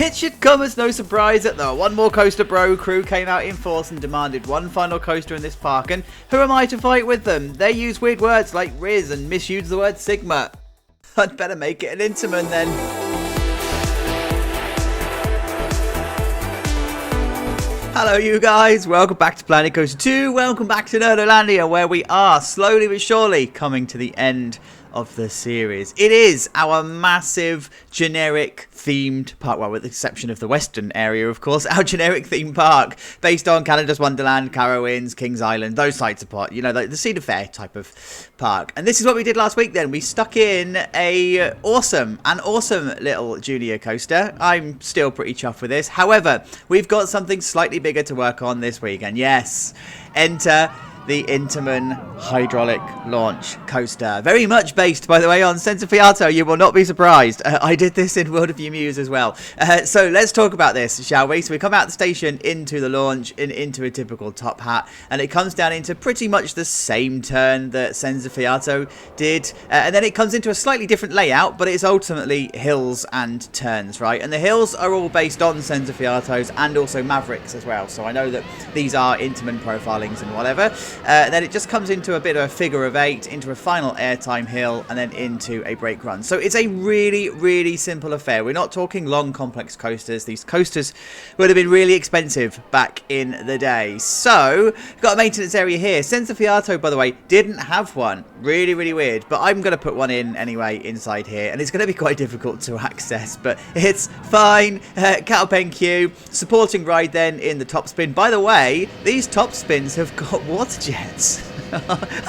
It should come as no surprise that the One More Coaster Bro crew came out in force and demanded one final coaster in this park, and who am I to fight with them? They use weird words like Riz and misuse the word Sigma. I'd better make it an Intamin then. Hello you guys, welcome back to Planet Coaster 2, welcome back to Nerdolandia, where we are slowly but surely coming to the end of the series. It is our massive generic themed park, well with the exception of the western area of course, our generic theme park based on Canada's Wonderland, Carowinds, Kings Island, those sites apart, you know, like the Cedar Fair type of park. And this is what we did last week then. We stuck in an awesome little junior coaster. I'm still pretty chuffed with this. However, we've got something slightly bigger to work on this week, and yes, enter the Intamin hydraulic launch coaster. Very much based, by the way, on Senza Fiato. You will not be surprised. I did this in World of You Muse as well. So let's talk about this, shall we? So we come out the station into the launch, into a typical top hat, and it comes down into pretty much the same turn that Senza Fiato did. And then it comes into a slightly different layout, but it's ultimately hills and turns, right? And the hills are all based on Senza Fiatos and also Mavericks as well. So I know that these are Intamin profilings and whatever. Then it just comes into a bit of a figure of 8, into a final airtime hill, and then into a brake run. So it's a really, really simple affair. We're not talking long, complex coasters. These coasters would have been really expensive back in the day. So, we've got a maintenance area here. Senza Fiato, by the way, didn't have one. Really, really weird. But I'm going to put one in anyway inside here. And it's going to be quite difficult to access, but it's fine. Cowpen Q, supporting ride then in the top spin. By the way, these top spins have got water jets.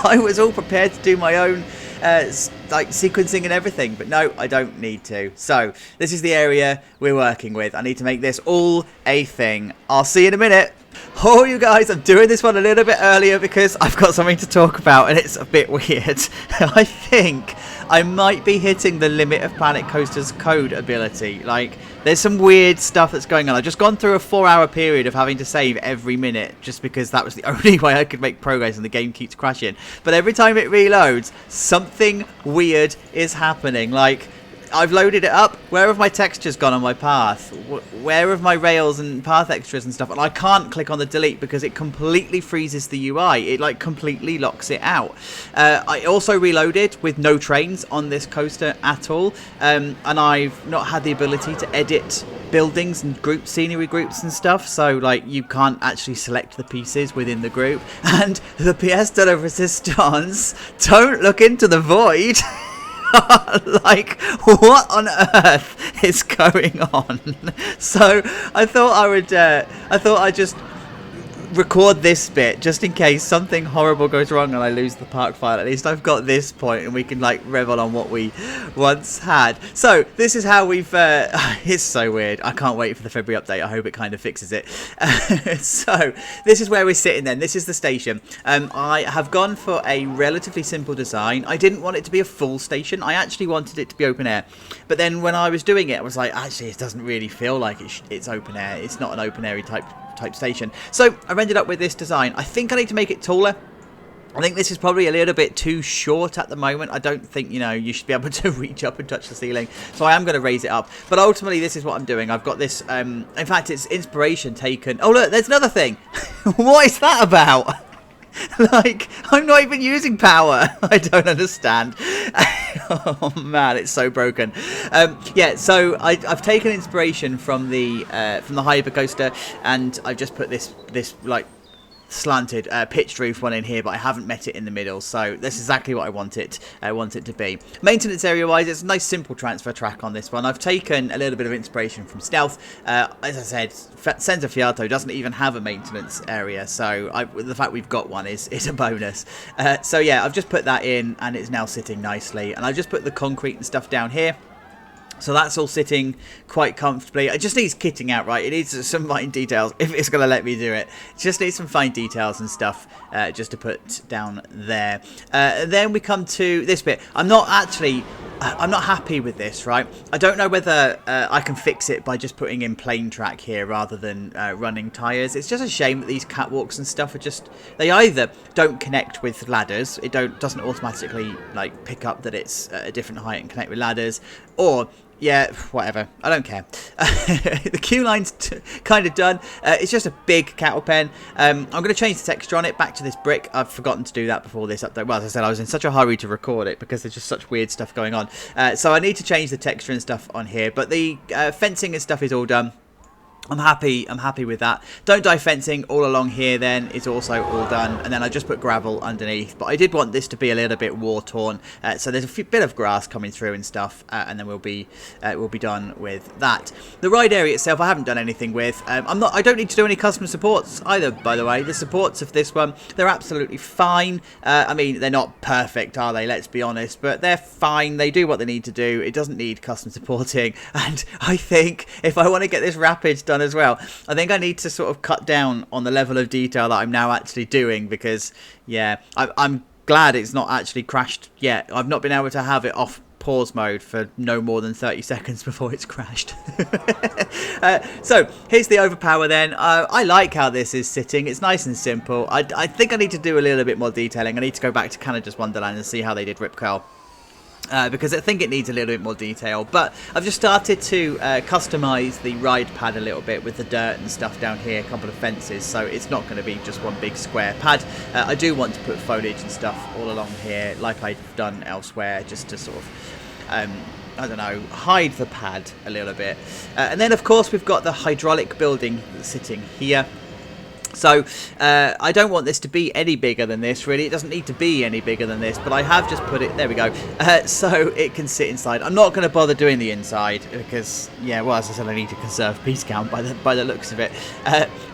I was all prepared to do my own like sequencing and everything, but no, I don't need to. So this is the area we're working with. I need to make this all a thing. I'll see you in a minute. Oh, you guys, I'm doing this one a little bit earlier because I've got something to talk about and it's a bit weird. I think I might be hitting the limit of Planet Coaster's code ability. Like, there's some weird stuff that's going on. I've just gone through a 4-hour period of having to save every minute just because that was the only way I could make progress and the game keeps crashing. But every time it reloads, something weird is happening. Like, I've loaded it up. Where have my textures gone on my path? Where have my rails and path extras and stuff? And I can't click on the delete because it completely freezes the UI. It like completely locks it out. I also reloaded with no trains on this coaster at all. And I've not had the ability to edit buildings and group scenery groups and stuff. So like you can't actually select the pieces within the group. And the pièce de la résistance, don't look into the void. Like, what on earth is going on? So I thought I'd just record this bit just in case something horrible goes wrong and I lose the park file. At least I've got this point and we can like revel on what we once had. So this is how we've it's so weird. I can't wait for the February update. I hope it kind of fixes it. So this is where we're sitting then. This is the station. I have gone for a relatively simple design. I didn't want it to be a full station. I actually wanted it to be open air, but then when I was doing it I was like, actually it doesn't really feel like it's open air. It's not an open airy type station. So I've ended up with this design. I think I need to make it taller. I think this is probably a little bit too short at the moment. I don't think, you know, you should be able to reach up and touch the ceiling. So I am going to raise it up. But ultimately, this is what I'm doing. I've got this, in fact, it's inspiration taken. Oh, look, there's another thing. What is that about? Like, I'm not even using power. I don't understand. Oh man, it's so broken. Yeah, so I've taken inspiration from the hypercoaster, and I've just put this like slanted pitched roof one in here, but I haven't met it in the middle, so that's exactly what I want it to be. Maintenance area wise, it's a nice simple transfer track on this one. I've taken a little bit of inspiration from Stealth. As I said, Senza Fiato doesn't even have a maintenance area, so the fact we've got one is a bonus. So yeah, I've just put that in and it's now sitting nicely, and I've just put the concrete and stuff down here. So that's all sitting quite comfortably. It just needs kitting out, right? It needs some fine details, if it's going to let me do it. It just needs some fine details and stuff just to put down there. Then we come to this bit. I'm not happy with this, right? I don't know whether I can fix it by just putting in plain track here rather than running tyres. It's just a shame that these catwalks and stuff are just... They either don't connect with ladders. It doesn't automatically like pick up that it's a different height and connect with ladders. Or yeah, whatever. I don't care. The queue line's kind of done. It's just a big cattle pen. I'm going to change the texture on it back to this brick. I've forgotten to do that before this update. Well, as I said, I was in such a hurry to record it because there's just such weird stuff going on. So I need to change the texture and stuff on here. But the fencing and stuff is all done. I'm happy with that. Don't die fencing all along here then is also all done, and then I just put gravel underneath. But I did want this to be a little bit war torn, so there's a bit of grass coming through and stuff, and then we'll be done with that. The ride area itself I haven't done anything with. I don't need to do any custom supports either, by the way. The supports of this one, they're absolutely fine. I mean, they're not perfect, are they? Let's be honest, but they're fine. They do what they need to do. It doesn't need custom supporting, and I think if I want to get this rapids done as well, I think I need to sort of cut down on the level of detail that I'm now actually doing, because yeah, I'm glad it's not actually crashed yet. I've not been able to have it off pause mode for no more than 30 seconds before it's crashed. So here's the overpower then. I like how this is sitting. It's nice and simple. I think I need to do a little bit more detailing. I need to go back to Canada's Wonderland and see how they did Rip Curl. Because I think it needs a little bit more detail. But I've just started to customise the ride pad a little bit with the dirt and stuff down here, a couple of fences, so it's not going to be just one big square pad. I do want to put foliage and stuff all along here like I've done elsewhere, just to sort of I don't know, hide the pad a little bit. And then of course we've got the hydraulic building sitting here. So I don't want this to be any bigger than this, really. It doesn't need to be any bigger than this, but I have just put it, there we go, so it can sit inside. I'm not going to bother doing the inside because, yeah, well, as I said, I need to conserve piece count by the looks of it.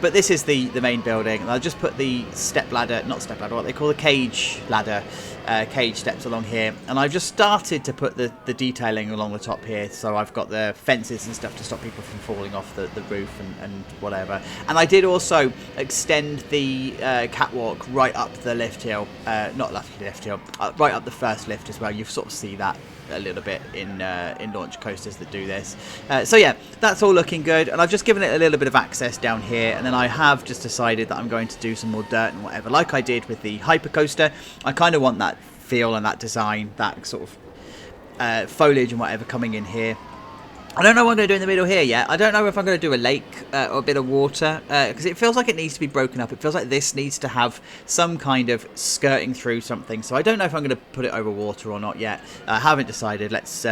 But this is the main building, and I'll just put the step ladder, not step ladder, what they call the cage ladder, cage steps along here, and I've just started to put the detailing along the top here, so I've got the fences and stuff to stop people from falling off the roof and whatever. And I did also extend the catwalk right up the lift hill, not lift hill, right up the first lift as well. You sort of see that a little bit in launch coasters that do this. So yeah, that's all looking good, and I've just given it a little bit of access down here, and then I have just decided that I'm going to do some more dirt and whatever, like I did with the hypercoaster. I kind of want that feel and that design, that sort of foliage and whatever coming in here. I don't know what I'm going to do in the middle here yet. I don't know if I'm going to do a lake or a bit of water, because it feels like it needs to be broken up. It feels like this needs to have some kind of skirting through something. So I don't know if I'm going to put it over water or not yet. I haven't decided. Let's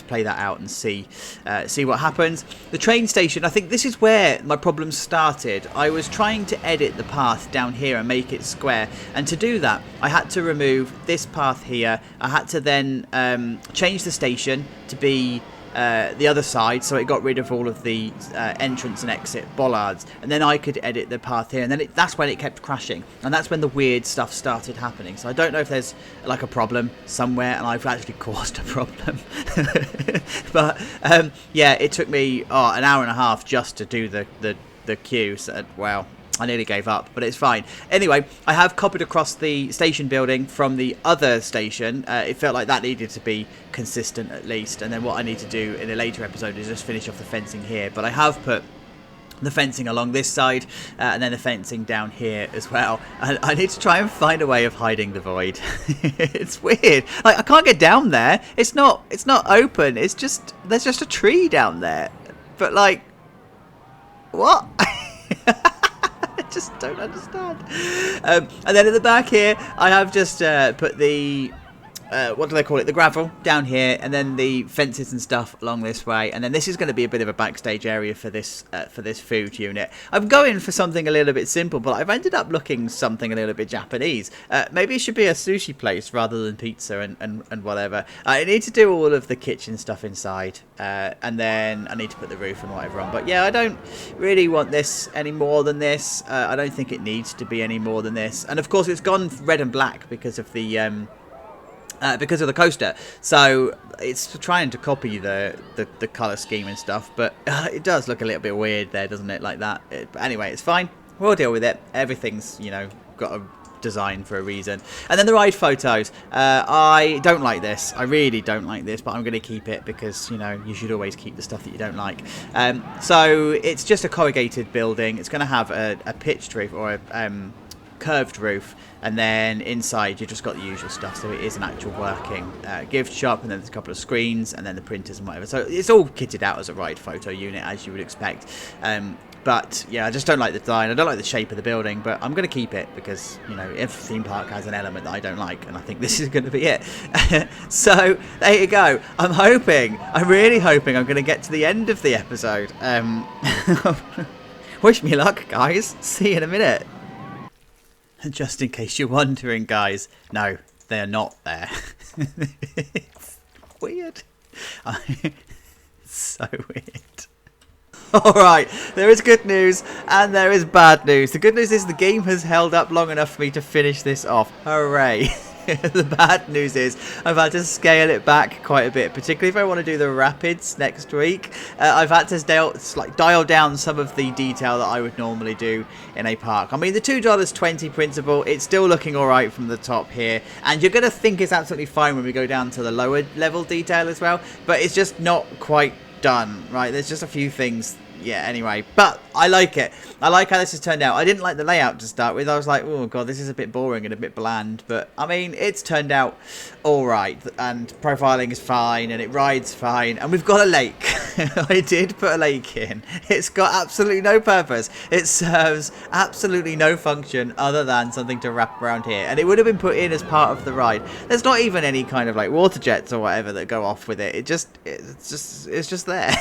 play that out and see what happens. The train station, I think this is where my problems started. I was trying to edit the path down here and make it square, and to do that I had to remove this path here. I had to then change the station to be the other side, so it got rid of all of the entrance and exit bollards, and then I could edit the path here, and then that's when it kept crashing, and that's when the weird stuff started happening. So I don't know if there's like a problem somewhere and I've actually caused a problem. But yeah, it took me an hour and a half just to do the queue, so wow, I nearly gave up, but it's fine. Anyway, I have copied across the station building from the other station. It felt like that needed to be consistent at least, and then what I need to do in a later episode is just finish off the fencing here. But I have put the fencing along this side, and then the fencing down here as well. And I need to try and find a way of hiding the void. It's weird. Like, I can't get down there. It's not open. It's just, there's just a tree down there. But like, what? Just don't understand. And then at the back here I have just put the what do they call it, the gravel down here, and then the fences and stuff along this way, and then this is going to be a bit of a backstage area for this food unit. I'm going for something a little bit simple, but I've ended up looking something a little bit Japanese. Maybe it should be a sushi place rather than pizza and whatever. I need to do all of the kitchen stuff inside, and then I need to put the roof and whatever on. But yeah, I don't really want this any more than this. I don't think it needs to be any more than this, and of course it's gone red and black because of the coaster, so it's trying to copy the colour scheme and stuff, but it does look a little bit weird there, doesn't it, like that. But anyway, it's fine, we'll deal with it. Everything's, you know, got a design for a reason. And then the ride photos, I don't like this, I really don't like this, but I'm going to keep it because, you know, you should always keep the stuff that you don't like. So it's just a corrugated building. It's going to have a pitched roof, or curved roof, and then inside you've just got the usual stuff. So it is an actual working gift shop, and then there's a couple of screens, and then the printers and whatever. So it's all kitted out as a ride photo unit, as you would expect. But yeah, I just don't like the design. I don't like the shape of the building, but I'm going to keep it because, you know, every theme park has an element that I don't like, and I think this is going to be it. So there you go. I'm really hoping I'm going to get to the end of the episode. Wish me luck, guys. See you in a minute. Just in case you're wondering, guys, no, they're not there. It's weird. So weird. Alright, there is good news and there is bad news. The good news is the game has held up long enough for me to finish this off. Hooray. The bad news is I've had to scale it back quite a bit, particularly if I want to do the rapids next week. I've had to dial down some of the detail that I would normally do in a park. I mean, the $2.20 principle, it's still looking alright from the top here, and you're going to think it's absolutely fine when we go down to the lower level detail as well, but it's just not quite done, right? There's just a few things. Yeah, anyway, but I like it. I like how this has turned out. I didn't like the layout to start with. I was like, oh god, this is a bit boring and a bit bland, but I mean, it's turned out all right, and profiling is fine, and it rides fine, and we've got a lake. I did put a lake in. It's got absolutely no purpose. It serves absolutely no function other than something to wrap around here, and it would have been put in as part of the ride. There's not even any kind of like water jets or whatever that go off with it. It's just there.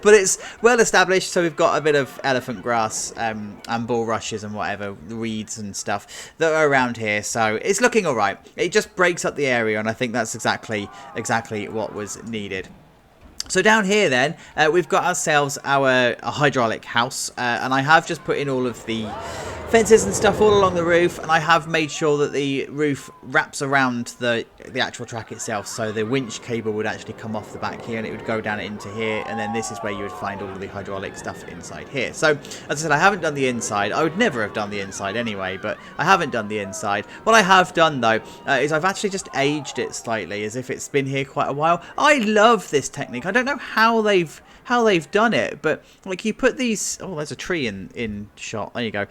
But it's well established, so we've got a bit of elephant grass and bulrushes and whatever, reeds and stuff that are around here, so it's looking alright. It just breaks up the area, and I think that's exactly what was needed. So down here then, we've got ourselves our hydraulic house, and I have just put in all of the fences and stuff all along the roof, and I have made sure that the roof wraps around the actual track itself, so the winch cable would actually come off the back here and it would go down into here, and then this is where you would find all of the hydraulic stuff inside here. So as I said, I haven't done the inside. I would never have done the inside anyway, but I haven't done the inside. What I have done though is I've actually just aged it slightly, as if it's been here quite a while. I love this technique. I don't know how they've done it, but like you put these, oh, there's a tree in shot, there you go.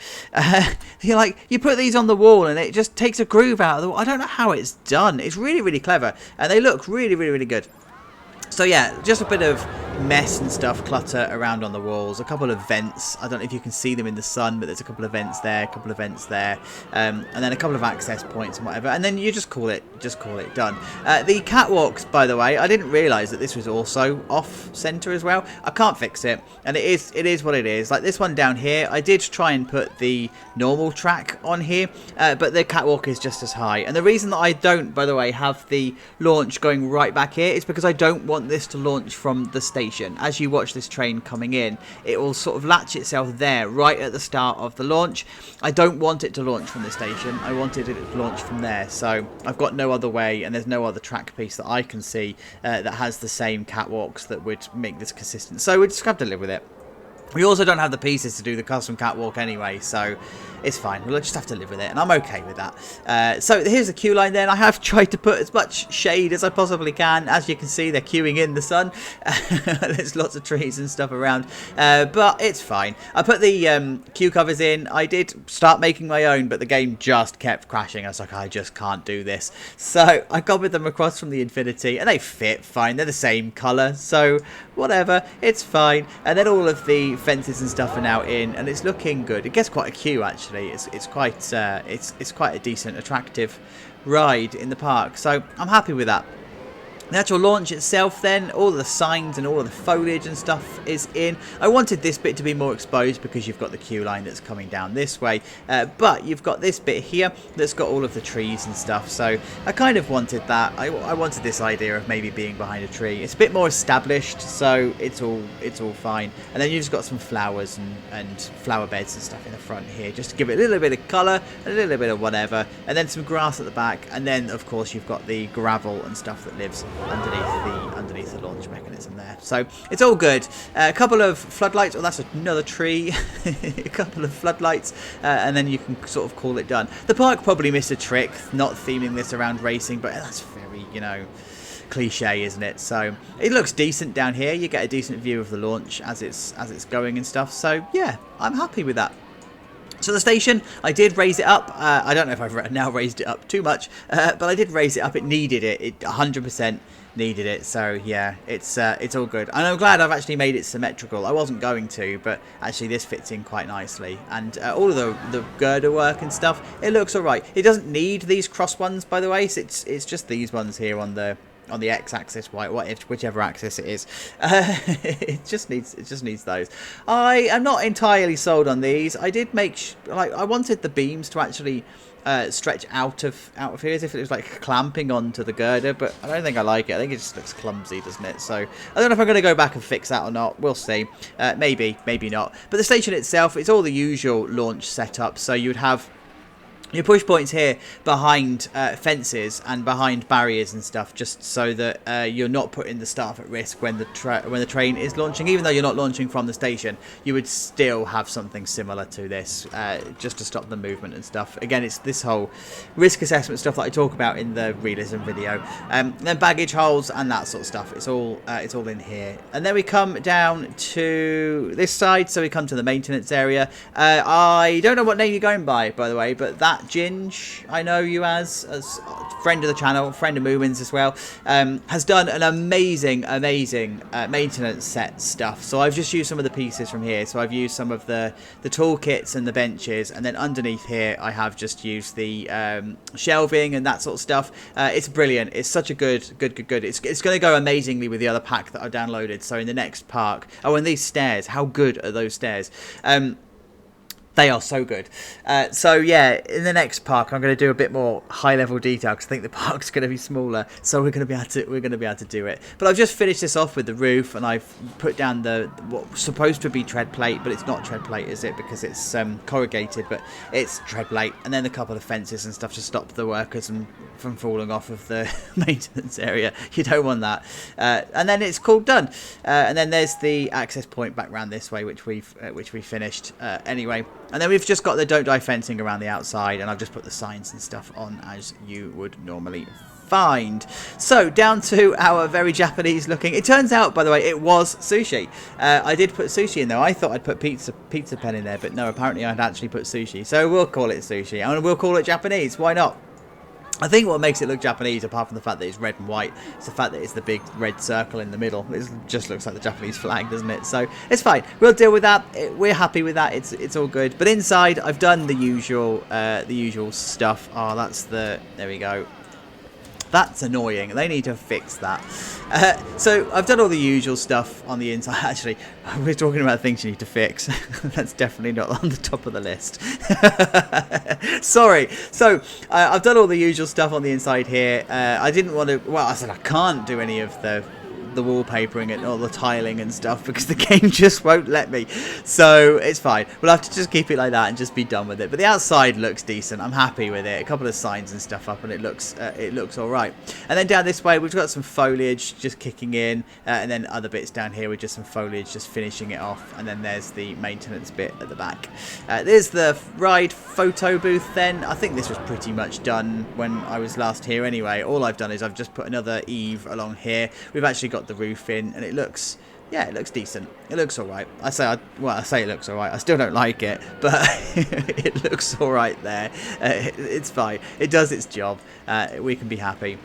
You put these on the wall and it just takes a groove out of the wall. I don't know how it's done. It's really clever, and they look really good. So yeah, just a bit of mess and stuff, clutter around on the walls, a couple of vents. I don't know if you can see them in the sun, but there's a couple of vents there, a couple of vents there, and then a couple of access points and whatever, and then you just call it done. The catwalks, by the way, I didn't realise that this was also off center as well. I can't fix it, and it is what it is. Like this one down here, I did try and put the normal track on here, but the catwalk is just as high, and the reason that I don't, by the way, have the launch going right back here is because I don't want this to launch from the station. As you watch this train coming in, it will sort of latch itself there right at the start of the launch. I don't want it to launch from the station. I wanted it to launch from there, so I've got no other way, and there's no other track piece that I can see that has the same catwalks that would make this consistent, so we just have to live with it. We also don't have the pieces to do the custom catwalk anyway, so it's fine. We'll just have to live with it, and I'm okay with that. So here's the queue line then. I have tried to put as much shade as I possibly can. As you can see, they're queuing in the sun. There's lots of trees and stuff around, but it's fine. I put the queue covers in. I did start making my own, but the game just kept crashing. I was like, I just can't do this. So I copied them across from the Infinity, and they fit fine. They're the same colour, so whatever, it's fine. And then all of the fences and stuff are now in, and it's looking good. It gets quite a queue actually. It's quite a decent, attractive ride in the park, so I'm happy with that. The actual launch itself then, all the signs and all of the foliage and stuff is in. I wanted this bit to be more exposed because you've got the queue line that's coming down this way, but you've got this bit here that's got all of the trees and stuff, so I kind of wanted that. I wanted this idea of maybe being behind a tree. It's a bit more established, so it's all fine. And then you've just got some flowers and flower beds and stuff in the front here, just to give it a little bit of colour, a little bit of whatever, and then some grass at the back, and then of course you've got the gravel and stuff that lives underneath the launch mechanism there. So it's all good. A couple of floodlights. Oh, that's another tree. A couple of floodlights, and then you can sort of call it done. The park probably missed a trick not theming this around racing, but that's very, cliche, isn't it? So it looks decent down here. You get a decent view of the launch as it's going and stuff. So yeah, I'm happy with that. So the station, I did raise it up. I don't know if I've now raised it up too much, but I did raise it up. It needed it. It 100% needed it. So yeah, it's all good. And I'm glad I've actually made it symmetrical. I wasn't going to, but actually this fits in quite nicely. And all of the girder work and stuff, it looks all right. It doesn't need these cross ones, by the way. So it's just these ones here on the x-axis, whichever axis it is. It just needs those. I am not entirely sold on these. I did make I wanted the beams to actually stretch out of here as if it was like clamping onto the girder, but I don't think I like it. I think it just looks clumsy, doesn't it? So I don't know if I'm going to go back and fix that or not. We'll see. Maybe not. But the station itself, it's all the usual launch setup. So you would have your push points here behind fences and behind barriers and stuff, just so that you're not putting the staff at risk when the train is launching. Even though you're not launching from the station, you would still have something similar to this, just to stop the movement and stuff. Again, it's this whole risk assessment stuff that I talk about in the realism video. Then baggage holes and that sort of stuff. It's all in here. And then we come down to this side, so we come to the maintenance area. I don't know what name you're going by the way, but that Ginge, I know you as friend of the channel, friend of Moomins as well, has done an amazing maintenance set stuff. So I've just used some of the pieces from here. So I've used some of the toolkits and the benches, and then underneath here I have just used the shelving and that sort of stuff. It's brilliant. It's such a good. It's going to go amazingly with the other pack that I downloaded. So in the next park, and these stairs, how good are those stairs? They are so good. So yeah, in the next park, I'm going to do a bit more high-level detail because I think the park's going to be smaller, so we're going to be able to do it. But I've just finished this off with the roof, and I've put down what's supposed to be tread plate, but it's not tread plate, is it? Because it's corrugated, but it's tread plate, and then a couple of fences and stuff to stop the workers from falling off of the maintenance area. You don't want that. And then it's called done. And then there's the access point back round this way, which we finished anyway. And then we've just got the don't die fencing around the outside, and I've just put the signs and stuff on as you would normally find. So down to our very Japanese looking. It turns out, by the way, it was sushi. I did put sushi in there. I thought I'd put pizza pen in there, but no, apparently I'd actually put sushi. So we'll call it sushi, and we'll call it Japanese. Why not? I think what makes it look Japanese, apart from the fact that it's red and white, is the fact that it's the big red circle in the middle. It just looks like the Japanese flag, doesn't it? So it's fine. We'll deal with that. We're happy with that. It's all good. But inside, I've done the usual stuff. Oh, there we go. That's annoying. They need to fix that. So I've done all the usual stuff on the inside. Actually, we're talking about things you need to fix. That's definitely not on the top of the list. Sorry. So I've done all the usual stuff on the inside here. I didn't want to... Well, I said I can't do any of the wallpapering and all the tiling and stuff because the game just won't let me, so it's fine. We'll have to just keep it like that and just be done with it. But the outside looks decent. I'm happy with it. A couple of signs and stuff up, and it looks all right. And then down this way we've got some foliage just kicking in, and then other bits down here with just some foliage just finishing it off. And then there's the maintenance bit at the back. There's the ride photo booth. Then I think this was pretty much done when I was last here anyway. All I've done is I've just put another eave along here. We've actually got the roof in, and it looks decent. It looks alright. I say it looks alright. I still don't like it, but it looks alright there. It's fine. It does its job. We can be happy.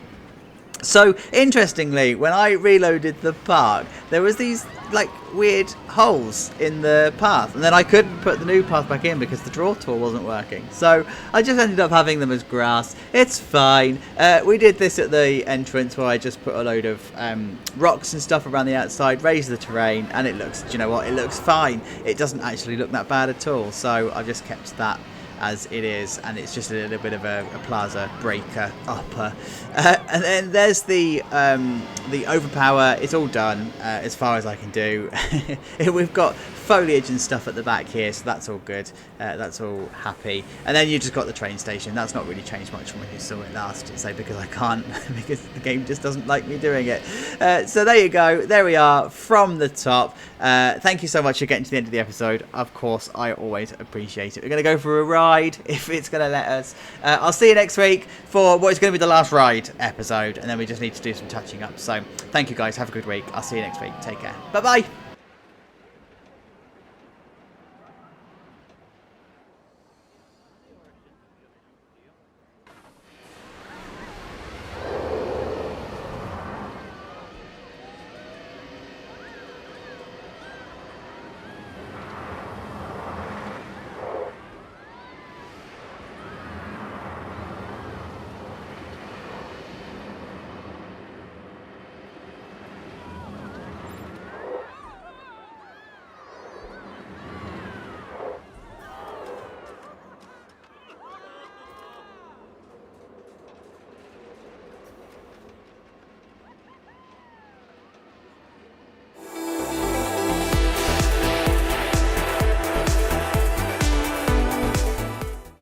So, interestingly, when I reloaded the park, there was these, like, weird holes in the path. And then I couldn't put the new path back in because the draw tool wasn't working. So, I just ended up having them as grass. It's fine. We did this at the entrance where I just put a load of rocks and stuff around the outside, raised the terrain, and it looks, do you know what? It looks fine. It doesn't actually look that bad at all. So, I've just kept that as it is, and it's just a little bit of a plaza breaker upper, and then there's the overpower. It's all done as far as I can do. We've got foliage and stuff at the back here, so that's all good. That's all happy. And then you just got the train station. That's not really changed much from when you saw it last, say, because I can't, because the game just doesn't like me doing it. So there you go. There we are from the top. Thank you so much for getting to the end of the episode. Of course, I always appreciate it. We're going to go for a ride if it's going to let us. I'll see you next week for what is going to be the last ride episode, and then we just need to do some touching up. So thank you guys. Have a good week. I'll see you next week. Take care. Bye bye.